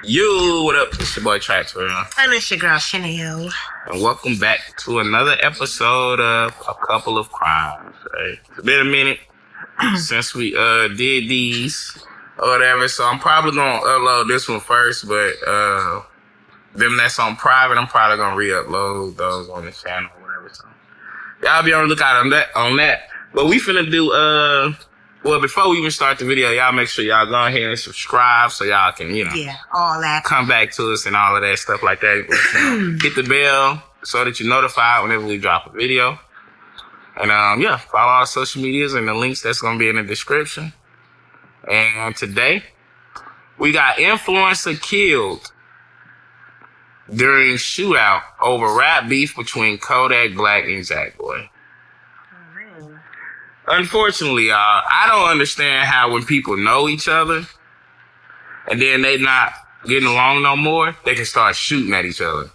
Yo, what up? It's your boy Trapp. And it's your girl Chanel. And welcome back to another episode of A Couple of Crimes. Right? It's been a minute since we did these or whatever, so I'm probably gonna upload this one first, but them that's on private, I'm probably gonna re-upload those on the channel or whatever. So y'all be on the lookout on that. But we finna do well, before we even start the video, y'all make sure y'all go ahead and subscribe so y'all can, all that. Come back to us and all of that stuff like that. Hit the bell so that you're notified whenever we drop a video. And follow our social medias and the links that's gonna be in the description. And today, we got influencer killed during shootout over rap beef between Kodak Black and Jack Boy. Unfortunately, y'all, I don't understand how when people know each other and then they not getting along no more, they can start shooting at each other.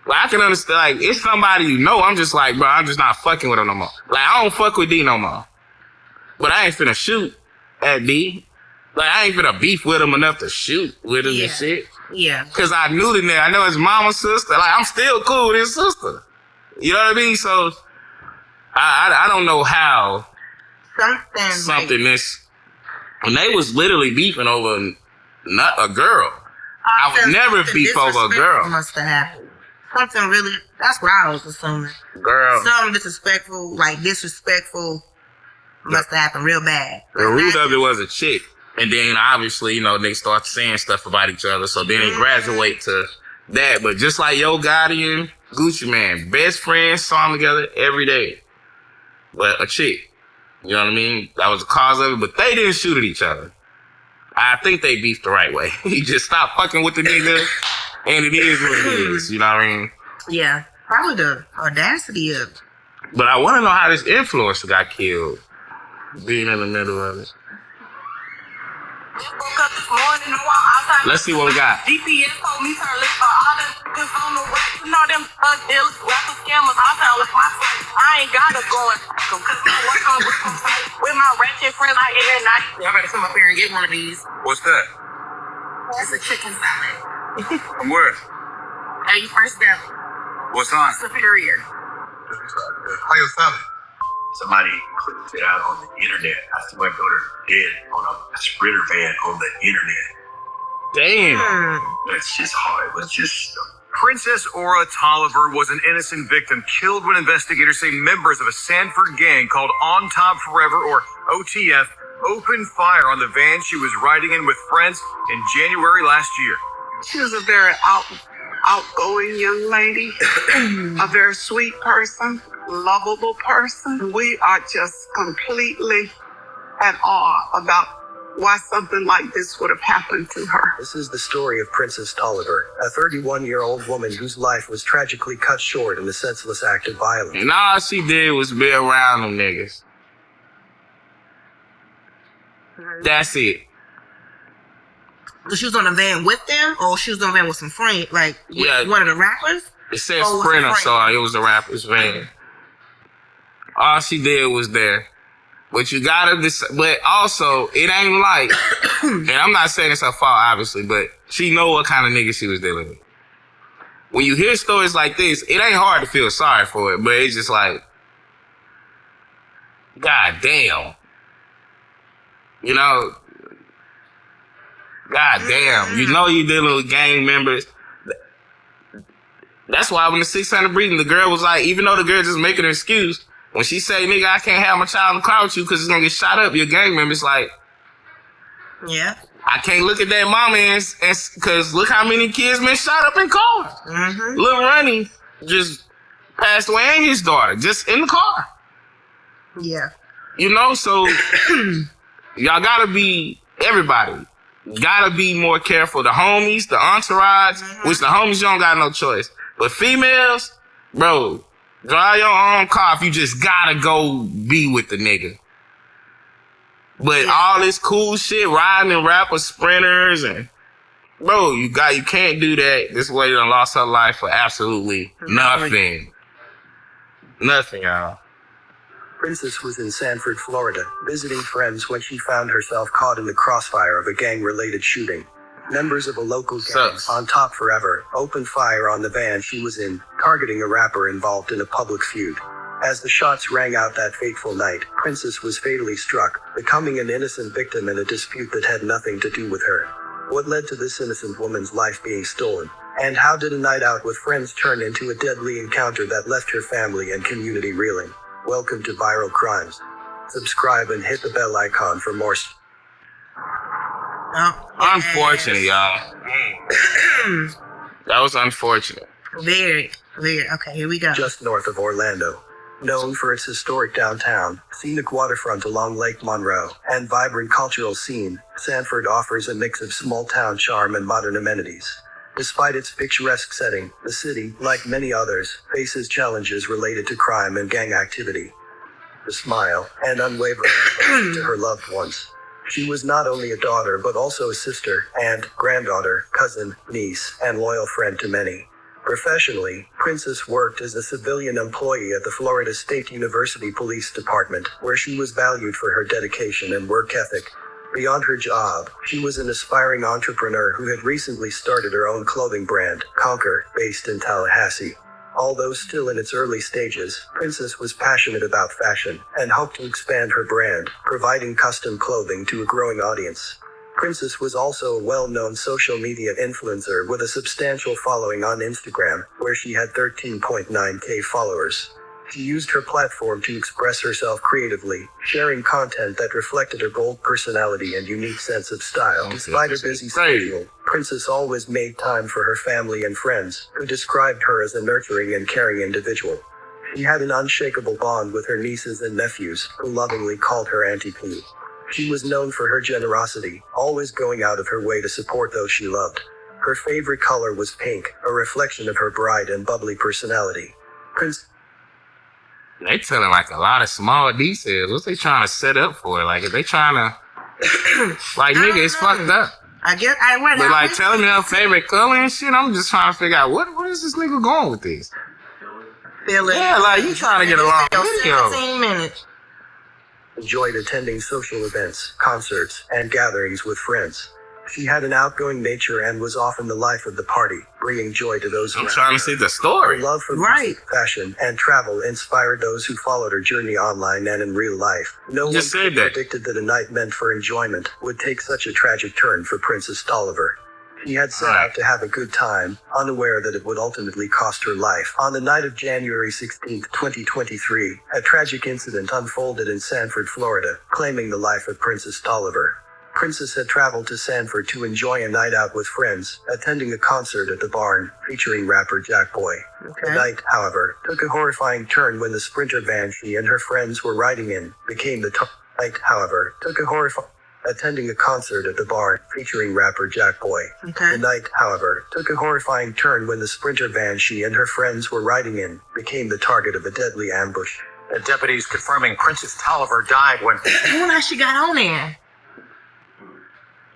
Like, I can understand, like, it's somebody you know, I'm just like, bro, I'm just not fucking with him no more. Like, I don't fuck with D no more. But I ain't finna shoot at D. Like, I ain't finna beef with him enough to shoot with him and shit. Yeah. Cause I knew the nigga, I know his mama's sister. Like, I'm still cool with his sister. You know what I mean? So, I don't know how something this, when they was literally beefing over not a girl. I would never beef over a girl. Must have happened. Something really, that's what I was assuming. Girl. Something disrespectful must have happened real bad. The root of it was a chick. And then obviously, they start saying stuff about each other. So then it graduate to that. But just like Yo Gotti and Gucci Man, best friends, saw them together every day. But a chick, you know what I mean? That was the cause of it, but they didn't shoot at each other. I think they beefed the right way. He just stopped fucking with the nigga, and it is what it is, you know what I mean? Yeah, probably the audacity of it. But I want to know how this influencer got killed, being in the middle of it. Let's see what we got. GPS told me to list all the niggas on the way. You know them dealers, rapper scammers. I sound like my friend. I ain't gotta go and fuck them. Cause I work on with my ratchet friends like every night. Y'all better come up here and get one of these. What's that? It's a chicken salad. From where? Hey, you first down. What's on? Superior. How you salad? Somebody clicked it out on the internet. I see my daughter dead on a Sprinter van on the internet. Damn. That's just hard. Let's just... Princess Aura Tolliver was an innocent victim killed when investigators say members of a Sanford gang called On Top Forever, or OTF, opened fire on the van she was riding in with friends in January last year. She was a very outgoing young lady, a very sweet person, lovable person. We are just completely at awe about why something like this would have happened to her. This is the story of Princess Tolliver, a 31-year-old woman whose life was tragically cut short in a senseless act of violence. And all she did was be around them niggas. That's it. So she was on the van with them, or she was on the van with some friends, like one of the rappers? It said Sprinter, so it was the rapper's van. All she did was there. But you gotta but also, it ain't like, and I'm not saying it's her fault, obviously, but she know what kind of nigga she was dealing with. When you hear stories like this, it ain't hard to feel sorry for it, but it's just like, God damn. God damn. You know you dealing with gang members. That's why when the 600 breathing, the girl was like, even though the girl just making an excuse, when she say, nigga, I can't have my child in the car with you because it's going to get shot up, your gang member's like, yeah, I can't look at that mama because look how many kids been shot up in cars. Mm-hmm. Lil Ronnie just passed away and his daughter just in the car. Yeah. So y'all gotta be, everybody, gotta be more careful. The homies, the entourage, which the homies, you don't got no choice. But females, bro, drive your own car if you just gotta go be with the nigga. But all this cool shit, riding in rapper sprinters and, bro, you can't do that. This lady done lost her life for absolutely nothing. Nothing, y'all. Princess was in Sanford, Florida, visiting friends when she found herself caught in the crossfire of a gang-related shooting. Members of a local gang, On Top Forever, opened fire on the van she was in, targeting a rapper involved in a public feud. As the shots rang out that fateful night, Princess was fatally struck, becoming an innocent victim in a dispute that had nothing to do with her. What led to this innocent woman's life being stolen? And how did a night out with friends turn into a deadly encounter that left her family and community reeling? Welcome to Viral Crimes. Subscribe and hit the bell icon for more. Unfortunate, y'all. That was unfortunate. Very, very. Okay, here we go. Just north of Orlando. Known for its historic downtown, scenic waterfront along Lake Monroe, and vibrant cultural scene, Sanford offers a mix of small-town charm and modern amenities. Despite its picturesque setting, the city, like many others, faces challenges related to crime and gang activity. The smile and unwavering devotion to her loved ones. She was not only a daughter but also a sister, aunt, granddaughter, cousin, niece, and loyal friend to many. Professionally, Princess worked as a civilian employee at the Florida State University Police Department, where she was valued for her dedication and work ethic. Beyond her job, she was an aspiring entrepreneur who had recently started her own clothing brand, Conquer, based in Tallahassee. Although still in its early stages, Princess was passionate about fashion and hoped to expand her brand, providing custom clothing to a growing audience. Princess was also a well-known social media influencer with a substantial following on Instagram, where she had 13.9k followers. She used her platform to express herself creatively, sharing content that reflected her bold personality and unique sense of style. Despite her busy schedule, Princess always made time for her family and friends, who described her as a nurturing and caring individual. She had an unshakable bond with her nieces and nephews, who lovingly called her Auntie P. She was known for her generosity, always going out of her way to support those she loved. Her favorite color was pink, a reflection of her bright and bubbly personality. They telling like a lot of small details. What's they trying to set up for? Like, if they trying to, like, nigga, it's fucked up. I guess I went. But like telling me her favorite color and shit, I'm just trying to figure out what is this nigga going with this? Yeah, like you trying to get a long video. 17 minutes. Enjoyed attending social events, concerts, and gatherings with friends. She had an outgoing nature and was often the life of the party, bringing joy to those around her. I'm trying to see the story. Her love for music, fashion, and travel inspired those who followed her journey online and in real life. No one could have predicted that a night meant for enjoyment would take such a tragic turn for Princess Tolliver. She had set out to have a good time, unaware that it would ultimately cost her life. On the night of January 16, 2023, a tragic incident unfolded in Sanford, Florida, claiming the life of Princess Tolliver. Princess had traveled to Sanford to enjoy a night out with friends, attending a concert at the Barn, featuring rapper Jackboy. The night, however, took a horrifying turn when the Sprinter van she and her friends were riding in became the attending a concert at the Barn, featuring rapper Jackboy. The night, however, took a horrifying turn when the Sprinter van she and her friends were riding in became the target of a deadly ambush. Deputies confirming Princess Tolliver died when... I wonder how she got on there.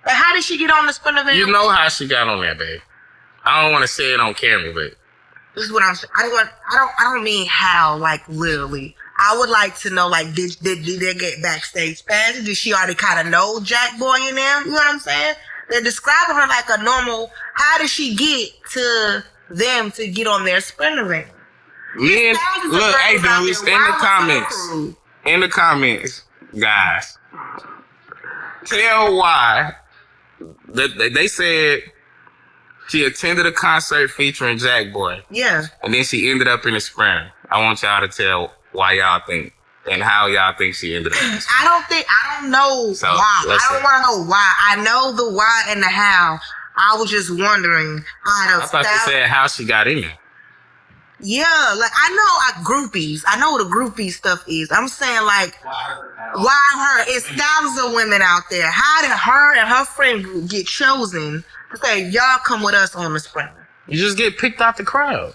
But how did she get on the Sprinter van? You know how she got on there, babe. I don't want to say it on camera, but this is what I'm saying. I don't mean how, like, literally. I would like to know, like, did they get backstage passes? Did she already kind of know Jackboy and them? You know what I'm saying? They're describing her like a normal. How did she get to them to get on their Sprinter van? Man, look, hey, dudes, in the comments, guys, tell why they said she attended a concert featuring Jackboy. Yeah. And then she ended up in a Sprinter. I want y'all to tell why y'all think and how y'all think she ended up in a Sprinter. I don't know why. I don't want to know why. I know the why and the how. I was just wondering. I thought you said how she got in there. Yeah, like I know groupies. I know what a groupie stuff is. I'm saying like, why her? It's thousands of women out there. How did her and her friend group get chosen to say y'all come with us on the Sprinter? You just get picked out the crowd.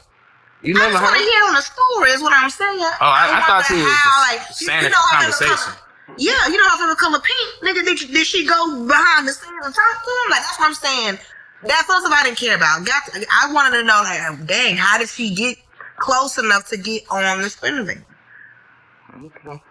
You never heard? I just want to hear on the story. Is what I'm saying. Oh, I thought you was just saying it for conversation. Yeah, you know how favorite color pink, nigga. Did she go behind the scenes and talk to him? Like that's what I'm saying. That's what I didn't care about. I wanted to know, like, dang, how did she get close enough to get on the Sprinter van? Okay.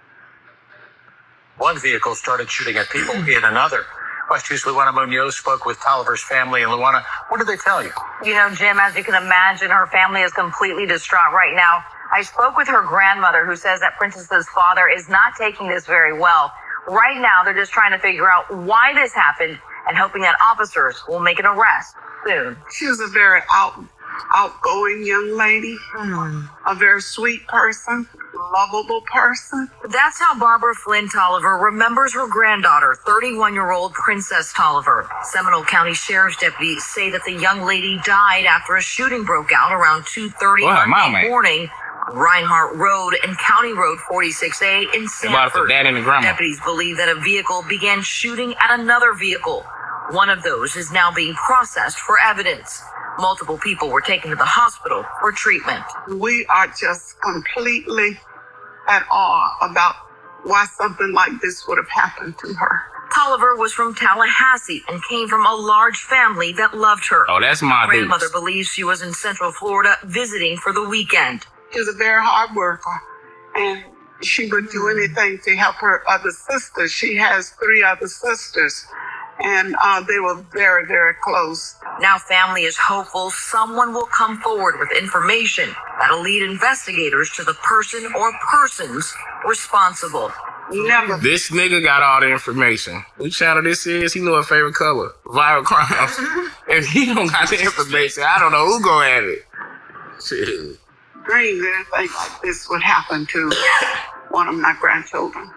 One vehicle started shooting at people in another. West 2's Luana Munoz spoke with Tolliver's family. And Luana, what did they tell you? You know, Jim, as you can imagine, her family is completely distraught right now. I spoke with her grandmother, who says that Princess's father is not taking this very well. Right now, they're just trying to figure out why this happened and hoping that officers will make an arrest soon. She was a very outgoing young lady, a very sweet person, lovable person. That's how Barbara Flynn Tolliver remembers her granddaughter, 31-year-old Princess Tolliver. Seminole County Sheriff's deputies say that the young lady died after a shooting broke out around 2:30 Monday morning on Reinhardt Road and County Road 46A in Sanford. Deputies believe that a vehicle began shooting at another vehicle. One of those is now being processed for evidence. Multiple people were taken to the hospital for treatment. We are just completely at awe about why something like this would have happened to her. Tolliver was from Tallahassee and came from a large family that loved her. Oh, that's my grandmother believes she was in Central Florida visiting for the weekend. She was a very hard worker, and she would do anything to help her other sisters. She has 3 other sisters, and they were very, very close. Now family is hopeful someone will come forward with information that'll lead investigators to the person or persons responsible. Never. This nigga got all the information. Which channel this is? He know her favorite color. Viral crimes. If he don't got the information, I don't know who gonna have it. Shit. Dreamed anything like this would happen to one of my grandchildren.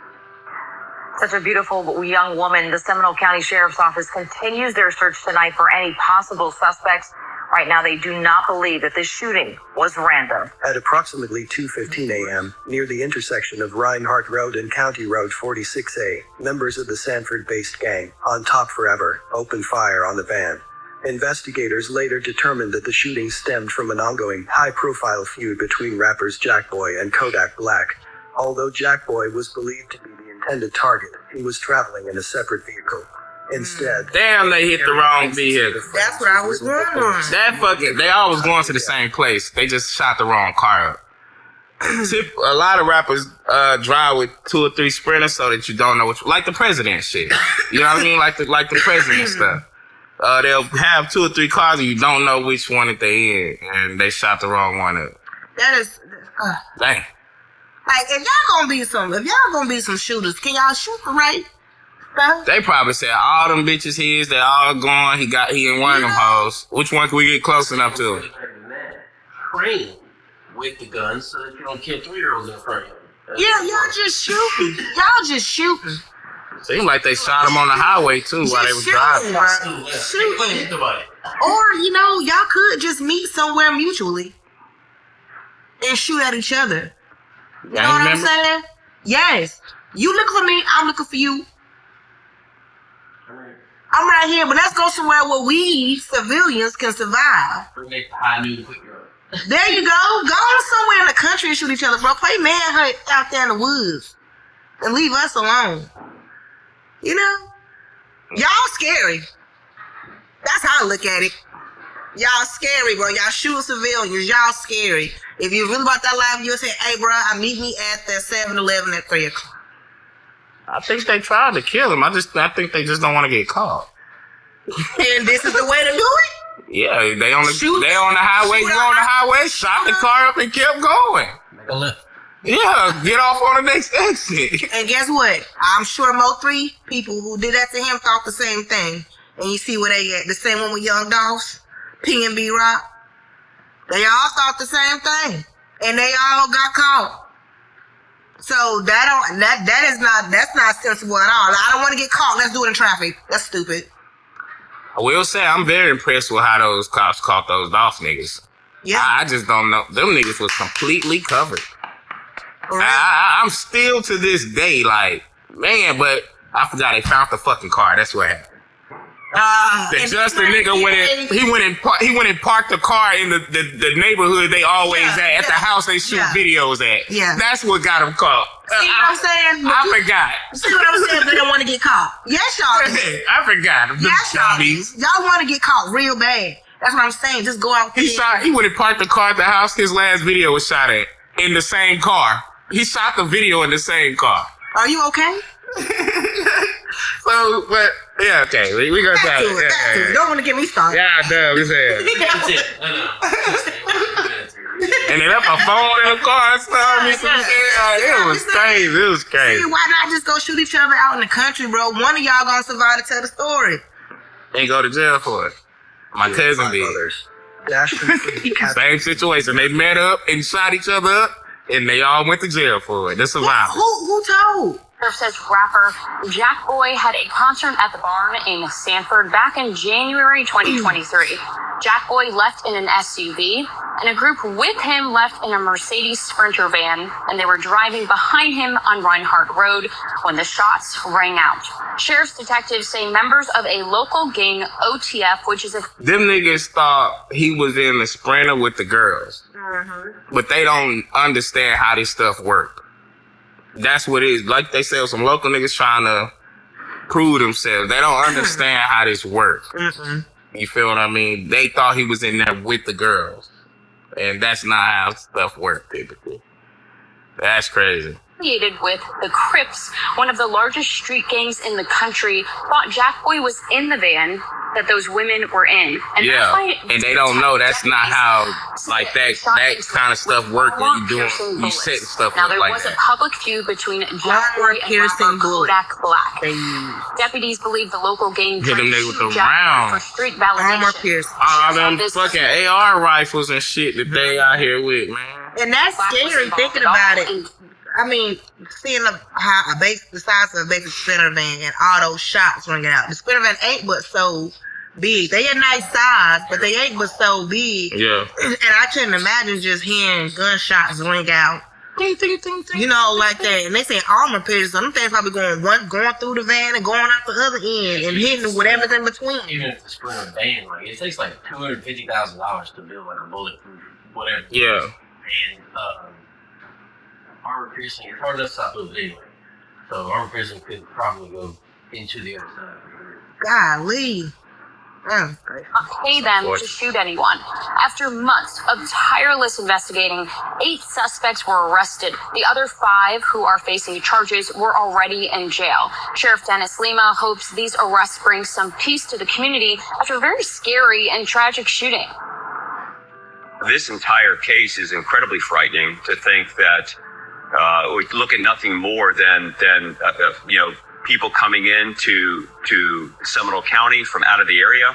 Such a beautiful young woman. The Seminole County Sheriff's Office continues their search tonight for any possible suspects. Right now, they do not believe that this shooting was random. At approximately 2:15 a.m., near the intersection of Reinhardt Road and County Road 46A, members of the Sanford-based gang, On Top Forever, opened fire on the van. Investigators later determined that the shooting stemmed from an ongoing, high-profile feud between rappers Jackboy and Kodak Black. Although Jackboy was believed to be the intended target, he was traveling in a separate vehicle. Instead, damn, they hit the wrong vehicle. That's what I was wondering. That fucking, they always going to the same place. They just shot the wrong car up. A lot of rappers drive with 2 or 3 sprinters so that you don't know which, like the president shit. You know what I mean? Like the president stuff. They'll have 2 or 3 cars and you don't know which one that they in, and they shot the wrong one up. That is, dang. Like if y'all gonna be some shooters, can y'all shoot the right stuff? They probably said all them bitches his, they all gone. He in one of them hoes. Which one can we get close enough to? Train with the gun so that you don't kill 3-year-olds in front of you. Yeah, y'all just shooting. Y'all just shooting. Seemed like they shot him on the highway too while they was driving. Shooting. Or, y'all could just meet somewhere mutually and shoot at each other. You know what I'm saying? Yes. You look for me, I'm looking for you. I'm right here, but let's go somewhere where we civilians can survive. There you go. Go somewhere in the country and shoot each other, bro. Play manhunt out there in the woods and leave us alone. Y'all scary. That's how I look at it. Y'all scary, bro. Y'all shoot civilians. Y'all scary. If you're really about that life, you'll say, hey, bro, meet me at the 7-Eleven at 3 o'clock. I think they tried to kill him. I think they just don't want to get caught. And this is the way to do it? Yeah, they on the highway. You on the highway, shot the car up and kept going. Make a left. Yeah, get off on the next exit. And guess what? I'm sure most 3 people who did that to him thought the same thing. And you see where they at. The same one with Young Dolph, P and B Rock. They all thought the same thing. And they all got caught. So that's not sensible at all. I don't want to get caught. Let's do it in traffic. That's stupid. I will say I'm very impressed with how those cops caught those Dolph niggas. Yeah. I just don't know. Them niggas was completely covered. I'm still to this day like, man, but I forgot they found the fucking car. That's what happened. Just the nigga went and parked the car in the neighborhood they always at the house they shoot videos at. Yeah. That's what got him caught. See what I'm saying? I forgot. See what I'm saying? They don't want to get caught. Yes, y'all do. I forgot. Yes, y'all do. Y'all want to get caught real bad. That's what I'm saying. Just go out there. He went and parked the car at the house his last video was shot at in the same car. He shot the video in the same car. Are you okay? So, but yeah, okay, we gonna Back talk. to it. Back to it. Don't want to get me started. Yeah, damn, we said. That's it. And they left my phone in the car and stuff. It was crazy. It was crazy. See, why not just go shoot each other out in the country, bro? One of y'all gonna survive to tell the story. Ain't go to jail for it. My cousin did. Same situation. They met up and shot each other up, and they all went to jail for it. They survived. Who told? Sheriff says rapper Jack Boy had a concert at the barn in Sanford back in January 2023. Jack Boy left in an SUV, and a group with him left in a Mercedes Sprinter van, and they were driving behind him on Reinhardt Road when the shots rang out. Sheriff's detectives say members of a local gang, OTF, which is a... Them niggas thought he was in the Sprinter with the girls. But they don't understand how this stuff works. That's what it is. Like they said, some local niggas trying to prove themselves. They don't understand how this works. You feel what I mean? They thought he was in there with the girls. And that's not how stuff works typically. That's crazy. Affiliated with the Crips, one of the largest street gangs in the country, thought Jack Boy was in the van that those women were in. And yeah, that's why and they don't know that's not how, like, that kind of stuff work that you doing. You setting stuff now, up there like was that. a public feud between Jack Boy and rapper Kodak Black. Deputies believe the local gang Hit them tried to niggas with shoot the Jack round. Boy for street validation. All them fucking AR rifles and shit that they out here with, man. And that's scary thinking about it. I mean, seeing how the size of a basic Sprinter van and all those shots ringing out. The Sprinter van ain't but so big. They a nice size, but they ain't but so big. Yeah. And I couldn't imagine just hearing gunshots ring out. You know, like that. And they say armor piercing, so them things probably going through the van and going out the other end and hitting whatever's in between. Even if the Sprinter van, like, it takes like $250,000 to build like a bulletproof whatever. Yeah. And armor piercing, it's hard enough to stop those anyway. So armor piercing could probably go into the other side. Golly. Not pay them to shoot anyone. After months of tireless investigating, 8 suspects were arrested. The other 5 who are facing charges were already in jail. Sheriff Dennis Lima hopes these arrests bring some peace to the community after a very scary and tragic shooting. This entire case is incredibly frightening to think that we look at nothing more than people coming in to Seminole County from out of the area,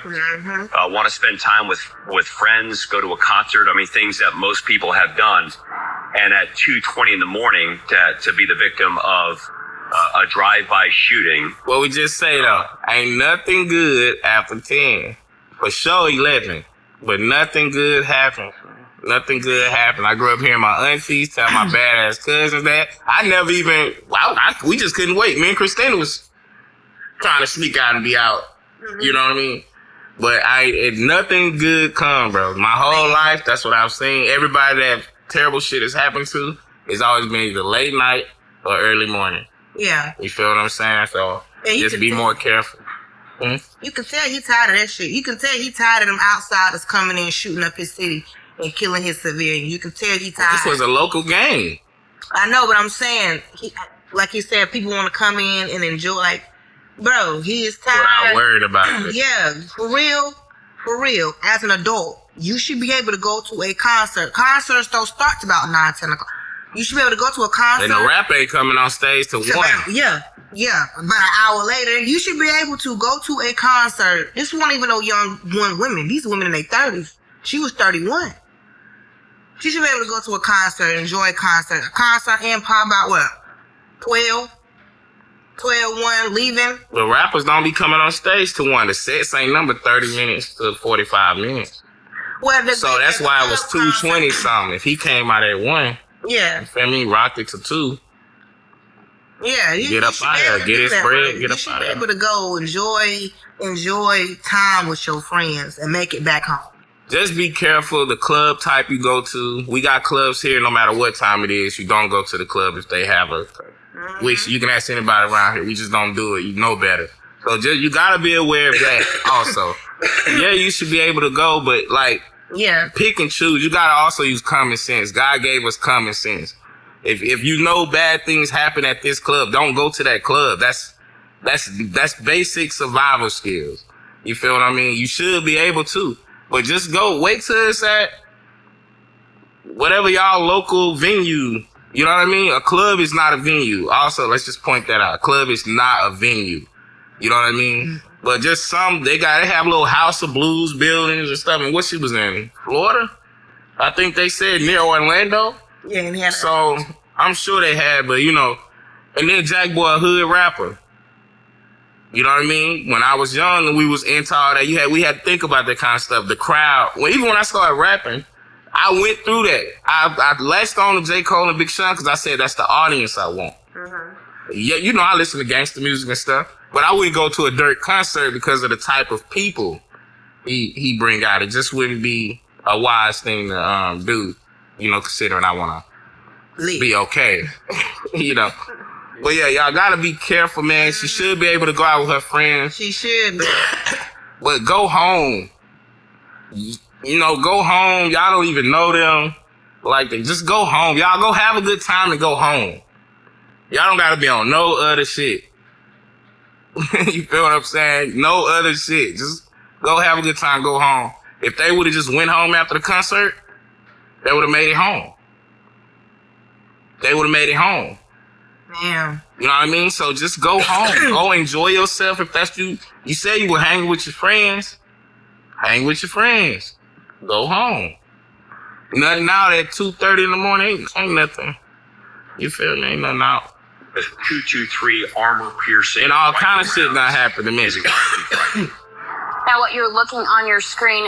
want to spend time with friends, go to a concert. I mean, things that most people have done. And at 2:20 in the morning to be the victim of a drive-by shooting. What we just say though, ain't nothing good after 10. For sure 11, but nothing good happened. Nothing good happened. I grew up hearing my aunties tell my badass cousins that. I never even, we just couldn't wait. Me and Christina was trying to sneak out and be out. You know what I mean? But nothing good come, bro. My whole life, that's what I've seen. Everybody that terrible shit has happened to has always been either late night or early morning. Yeah. You feel what I'm saying? So just be more careful. You can tell he tired of that shit. You can tell he tired of them outsiders coming in shooting up his city and killing his civilians. You can tell he tired. This was a local game. I know, but I'm saying, like you said, people want to come in and enjoy. Like, bro, he is tired. Without worried about it. Yeah, for real. As an adult, you should be able to go to a concert. Concerts don't start till about 9, 10 o'clock. You should be able to go to a concert. And the rap ain't coming on stage till 1. Yeah. About an hour later, you should be able to go to a concert. This wasn't even no young women. These women in their 30s. She was 31. She should be able to go to a concert, enjoy a concert. A concert and probably about what? 12, 1, leaving. But rappers don't be coming on stage till 1. The sets ain't number 30 minutes to 45 minutes. So that's why it was 2:20 something. If he came out at 1, yeah. You feel me? Rocked it to 2. Yeah, get up out of there, get his bread, get up out of there. You should be able to go enjoy time with your friends and make it back home. Just be careful the club type you go to. We got clubs here, no matter what time it is. You don't go to the club if they have which you can ask anybody around here. We just don't do it. You know better. So you gotta be aware of that also. Yeah, you should be able to go, but pick and choose. You gotta also use common sense. God gave us common sense. If you know bad things happen at this club, don't go to that club. That's basic survival skills. You feel what I mean? You should be able to. But just wait till it's at whatever y'all local venue. You know what I mean? A club is not a venue. Also, let's just point that out. A club is not a venue. You know what I mean? But just they have little House of Blues buildings and stuff. And what she was in? Florida? I think they said near Orlando. Yeah, and he had so I'm sure they had, but you know, and then Jack Boy, a hood rapper. You know what I mean? When I was young and we was into all that, we had to think about that kind of stuff. The crowd. Well, even when I started rapping, I went through that. I latched on to J. Cole and Big Sean because I said that's the audience I want. Yeah, you know I listen to gangster music and stuff, but I wouldn't go to a Dirk concert because of the type of people he bring out. It just wouldn't be a wise thing to do. You know, considering I want to be okay. You know. But yeah, y'all gotta be careful, man. She should be able to go out with her friends. She should be. But go home. You know, go home. Y'all don't even know them. Like, just go home. Y'all go have a good time and go home. Y'all don't gotta be on no other shit. You feel what I'm saying? No other shit. Just go have a good time, go home. If they would've just went home after the concert, they would've made it home. They would've made it home. Damn. You know what I mean? So just go home. Go enjoy yourself. If that's you say you were hanging with your friends, hang with your friends. Go home. Nothing out at 2:30 in the morning. Ain't nothing. You feel me? Ain't nothing out. The 223 armor piercing. And all kind of shit not happen to me. Now, what you're looking on your screen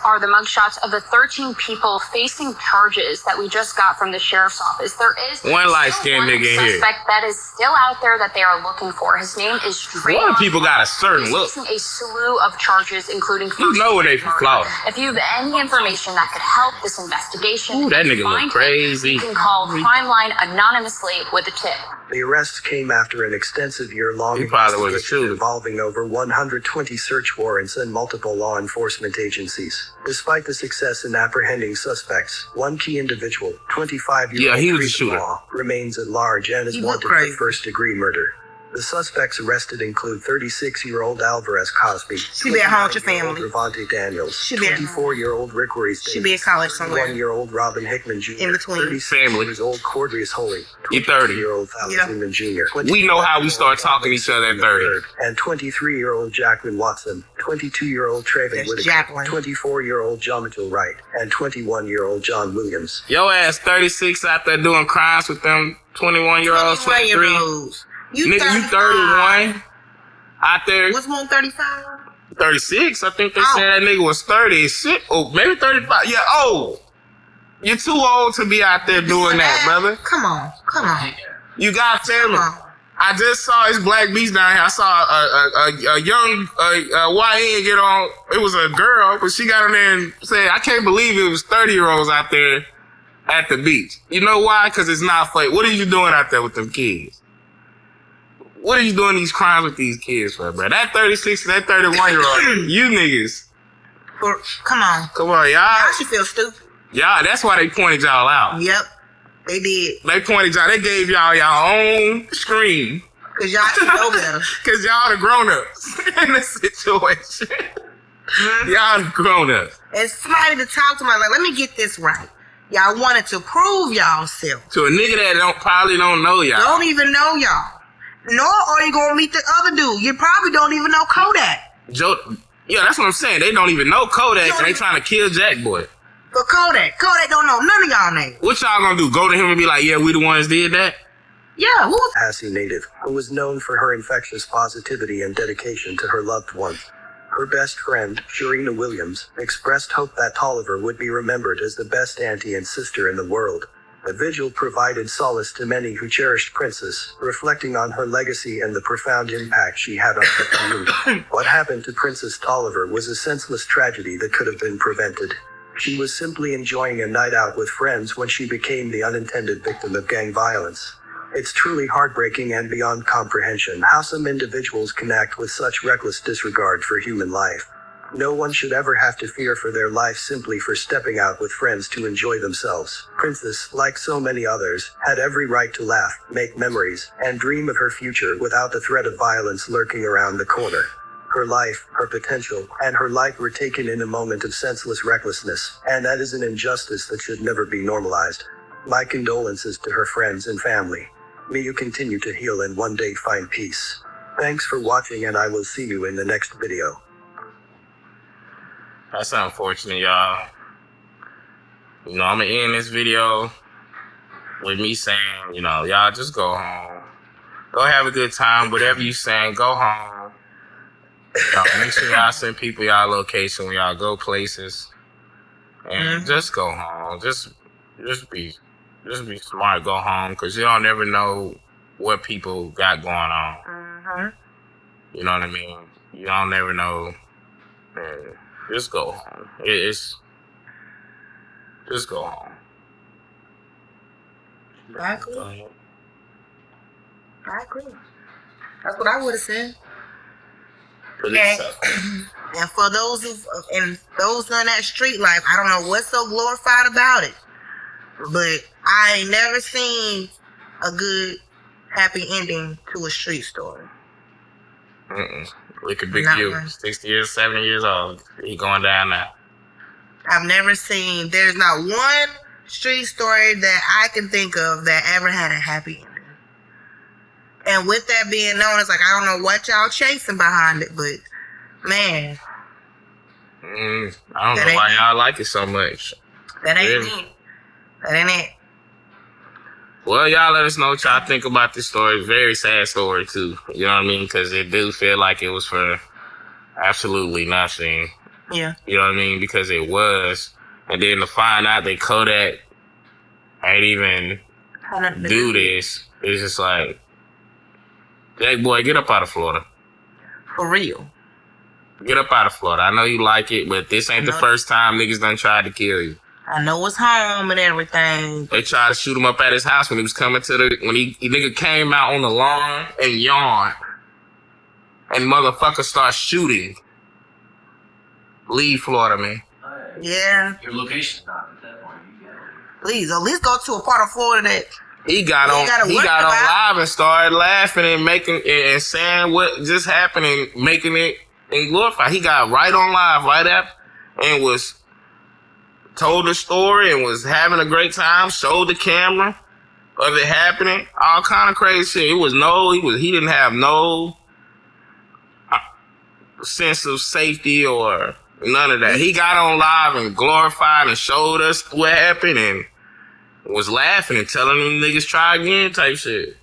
are the mugshots of the 13 people facing charges that we just got from the sheriff's office. There is one light-skinned nigga in here. Suspect that is still out there that they are looking for. His name is Trapp. A lot of people got a certain look. Facing a slew of charges, including you know where they from Florida. If you have any information that could help this investigation, ooh, that nigga look crazy. You can call Crime Line anonymously with a tip. The arrests came after an extensive year-long investigation involving over 120 search warrants and multiple law enforcement agencies. Despite the success in apprehending suspects, one key individual, 25-year-old Freedom Law, remains at large and is wanted for first-degree murder. The suspects arrested include 36-year-old Alvarez Cosby, she be at home with your family. Ravante Daniels, 24-year-old Rick Reese, she be at college somewhere. 21-year-old Robin Hickman Jr., in between 36-year-old Cordrius Holy, you 30. 20-year-old Thaleman Jr. We know how we start talking to each other at 30. And 23-year-old Jacqueline Watson, 22-year-old Traven Whitaker, 24-year-old John Mitchell Wright, and 21-year-old John Williams. Yo ass 36 out there doing crimes with them 21-year-olds, 23. Nigga, you 31 out there. What's one 35? 36. I think they said that nigga was 30. Shit. Oh, maybe 35. Yeah, old. You're too old to be out there doing that, brother. Come on. You got family. I just saw his Black Beast down here. I saw a young YN get on. It was a girl, but she got on there and said, I can't believe it was 30-year-olds out there at the beach. You know why? Because it's not fake. What are you doing out there with them kids? What are you doing these crimes with these kids for, bro? That 36 and that 31-year-old, you niggas. Come on, y'all. Y'all should feel stupid. Y'all, that's why they pointed y'all out. Yep, they did. They pointed y'all. They gave y'all own screen. Cause y'all should know better. Cause y'all the grown-ups in this situation. Y'all the grown-ups. And somebody to talk to me like, let me get this right. Y'all wanted to prove y'all self to a nigga that probably don't know y'all. Don't even know y'all. Nor are you gonna meet the other dude. You probably don't even know Kodak. Yeah, that's what I'm saying. They don't even know Kodak, and they trying to kill Jack Boy. But Kodak don't know none of y'all names. What y'all gonna do? Go to him and be like, yeah, we the ones did that? Yeah, who? Passy native, who was known for her infectious positivity and dedication to her loved one. Her best friend, Sharina Williams, expressed hope that Tolliver would be remembered as the best auntie and sister in the world. The vigil provided solace to many who cherished Princess, reflecting on her legacy and the profound impact she had on the community. What happened to Princess Tolliver was a senseless tragedy that could have been prevented. She was simply enjoying a night out with friends when she became the unintended victim of gang violence. It's truly heartbreaking and beyond comprehension how some individuals can act with such reckless disregard for human life. No one should ever have to fear for their life simply for stepping out with friends to enjoy themselves. Princess, like so many others, had every right to laugh, make memories, and dream of her future without the threat of violence lurking around the corner. Her life, her potential, and her life were taken in a moment of senseless recklessness, and that is an injustice that should never be normalized. My condolences to her friends and family. May you continue to heal and one day find peace. Thanks for watching, and I will see you in the next video. That's unfortunate, y'all. You know, I'm gonna end this video with me saying, you know, y'all just go home. Go have a good time. Whatever you saying, go home. Make sure y'all send people y'all location when y'all go places. And just go home. Just be smart. Go home, because you don't never know what people got going on. You know what I mean? You don't never know. Man, just go home. Just go home. I agree. That's what I would have said. And for those on that street life, I don't know what's so glorified about it, but I ain't never seen a good happy ending to a street story. Look at Big U, 60 years, 70 years old. He going down now. I've never seen, there's not one street story that I can think of that ever had a happy ending. And with that being known, it's like, I don't know what y'all chasing behind it, but man. I don't know why y'all like it so much. That ain't it. That ain't it. Well, y'all let us know what y'all think about this story. Very sad story, too. You know what I mean? Because it do feel like it was for absolutely nothing. Yeah. You know what I mean? Because it was. And then to find out that Kodak ain't even do this, it's just like, hey, boy, get up out of Florida. For real. Get up out of Florida. I know you like it, but this ain't the first time niggas done tried to kill you. I know it's home and everything. They tried to shoot him up at his house when he was coming to when he nigga came out on the lawn and yawned. And motherfucker start shooting. Leave Florida, man. Yeah. Your location's not at that point. Please, at least go to a part of Florida that he got on live and started laughing and making and saying what just happened and making it and glorify. He got right on live right after and was told the story and was having a great time, showed the camera of it happening, all kind of crazy shit. He didn't have no sense of safety or none of that. He got on live and glorified and showed us what happened and was laughing and telling them niggas try again type shit.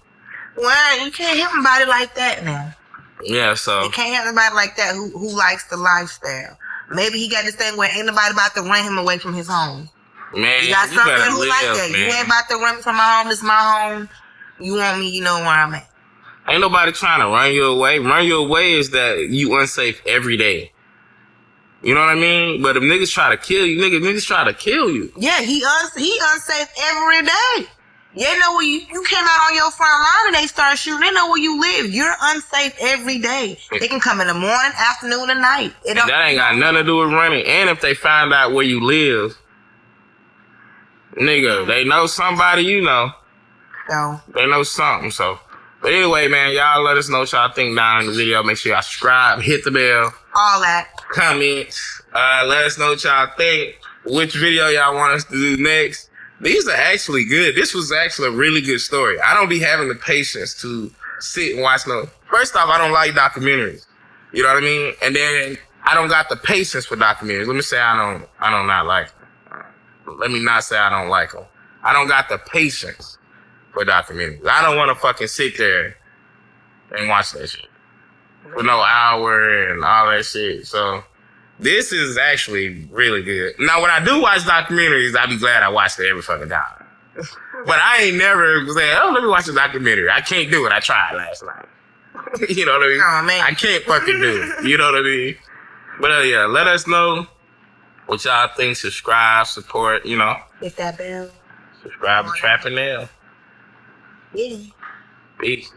Well, you can't hit nobody like that now. Yeah, so you can't hit nobody like that who likes the lifestyle. Maybe he got this thing where ain't nobody about to run him away from his home. Man, you got something who like that. Man. You ain't about to run me from my home. This is my home. You want me, you know where I'm at. Ain't nobody trying to run you away. Run you away is that you unsafe every day. You know what I mean? But if niggas try to kill you, niggas try to kill you. Yeah, he unsafe every day. You know where you came out on your front line and they start shooting. They know where you live. You're unsafe every day. They can come in the morning, afternoon, and night. And that ain't got nothing to do with running. And if they find out where you live, nigga, they know somebody you know. So they know something. So, but anyway, man, y'all let us know what y'all think down in the video. Make sure y'all subscribe, hit the bell, all that. Comment. Let us know what y'all think. Which video y'all want us to do next. These are actually good. This was actually a really good story. I don't be having the patience to sit and watch no. First off, I don't like documentaries. You know what I mean? And then I don't got the patience for documentaries. Let me say I don't not like them. Let me not say I don't like them. I don't got the patience for documentaries. I don't want to fucking sit there and watch that shit for no hour and all that shit. So this is actually really good. Now, when I do watch documentaries, I be glad I watched it every fucking time. But I ain't never saying, oh, let me watch a documentary. I can't do it. I tried last night. You know what I mean? Oh, man. I can't fucking do it. You know what I mean? But yeah, let us know what y'all think. Subscribe, support, you know. Hit that bell. Subscribe to Trapp and Nail. Yeah. Peace.